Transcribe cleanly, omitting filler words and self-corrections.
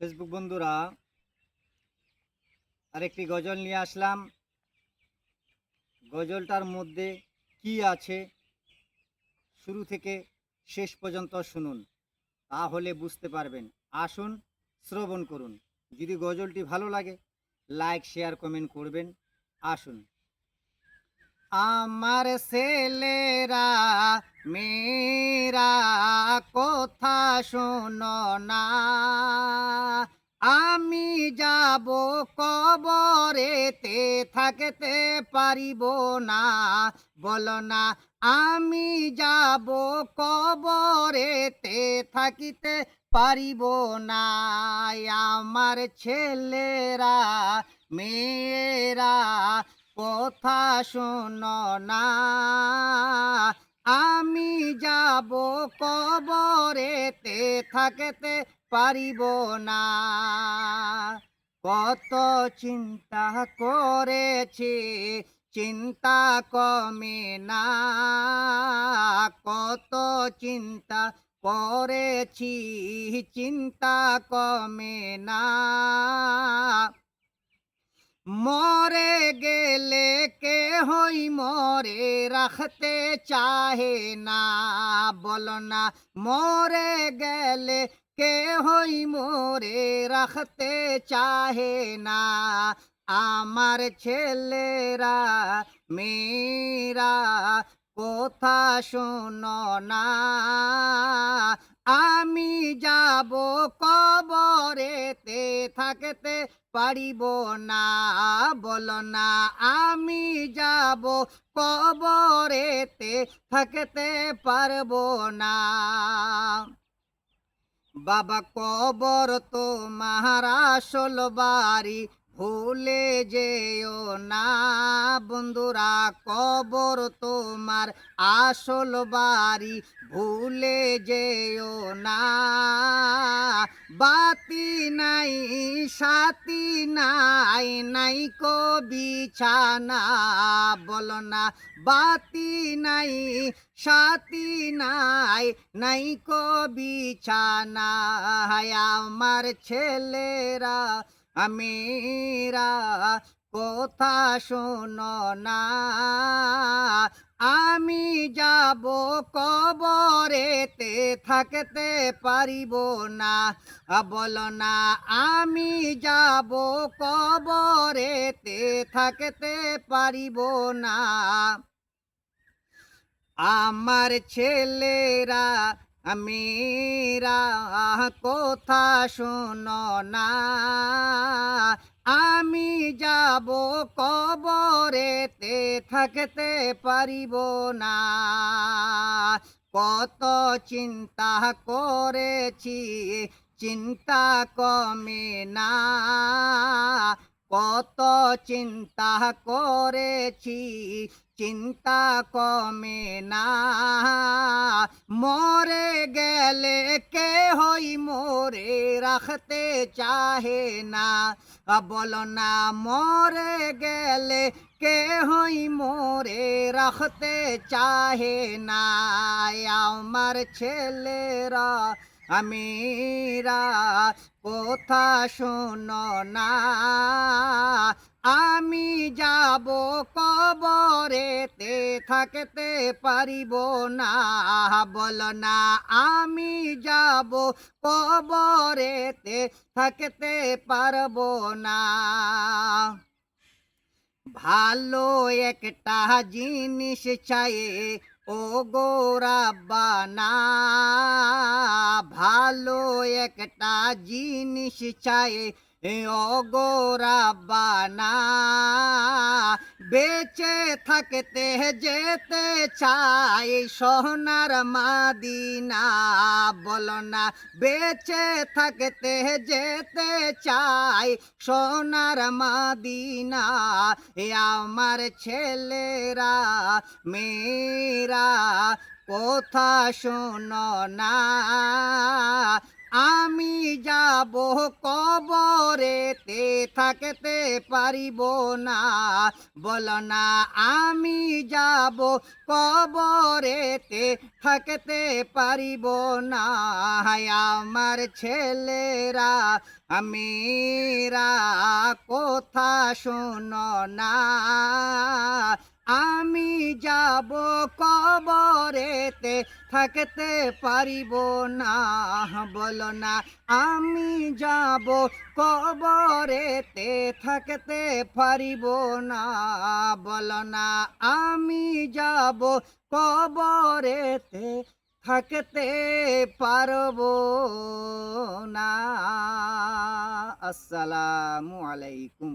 Facebook বন্ধুরা, আরেকটি গজল নিয়ে আসলাম। গজলটার মধ্যে কি আছে শুরু থেকে শেষ পর্যন্ত শুনুন, তাহলে বুঝতে পারবেন। আসুন, শ্রবণ করুন। যদি গজলটি ভালো লাগে, লাইক শেয়ার কমেন্ট করবেন। আসুন। আমার ছেলেরা মেয়েরা কথা শোনো না, আমি যাব কবরেতে থাকতে পারিব না। বলো না, আমি যাব কবরেতে থাকিতে পারিব না। আমার ছেলেরা মেয়েরা কথা শোনো না, আমি যাব কবরেতে থাকতে পারিব না। কত চিন্তা করেছি, চিন্তা কমে না। কত চিন্তা করেছি, চিন্তা কমে না। মরে গেলে কেহই মরে রাখতে চাহে না। বলো না, মরে গেলে কেহই মরে রাখতে চাহে না। আমার ছেলেরা মেয়েরা কথা শোনো না, আমি যাব কবরেতে থাকতে পারিব না। বলো না, আমি যাব কবরেতে থাকতে পারবো না। বাবা, কবর তোমার আসল বাড়ি, ভুলে যেও না। বন্ধুরা, কবর তোমার আসল বাড়ি, ভুলে যেও না। বাতি নাই, সাথী নাই, নাই কো বিছানা। বলো না, বাতি নাই, সাথী নাই, নাই কো বিছানা। আমার ছেলেরা মেয়েরা কথা শোনো না, আমি যাব কবরেতে থাকতে পারিব না। বলো না, আমি যাব কবরেতে থাকতে পারিব না। আমার ছেলেরা মেয়েরা কথা শোনো না, আমি যাব কবরেতে থাকতে পারিব না। কত চিন্তা করেছি, চিন্তা কমে না। কত চিন্তা করেছি, চিন্তা কমে না। মরে গেলে কেহই মোরে রাখতে চাহে না। বলো না, মরে গেলে কেহই মোরে রাখতে চাহে না। আমার ছেলেরা মেয়েরা কথা শোনো না, আমি যাব কবরেতে থাকতে পারিব না। বলো না, আমি যাব কবরেতে থাকতে পারবো না। ভালো একটা জিনিস চাই ও গো রাব্বানা, ভালো একটা জিনিস চাই ও গো রাব্বানা। বেঁচে থাকতে যেতে চাই সোনার মাদিনা। বলো না, বেঁচে থাকতে যেতে চাই সোনার মাদিনা। আমার ছেলেরা মেয়েরা কথা শোনো না, আমি যাব কবরেতে থাকতে পারিব না, বলো না আমি যাব কবরেতে থাকতে পারিব না। হায় আমার ছেলেরা আমিরা কথা শোনো না, আমি যাব কবরেতে থাকতে পারিব না, বলো না আমি যাব কবরেতে থাকতে পারিব না, বলো না আমি যাব কবরেতে থাকতে পারব না। আসসালামু আলাইকুম।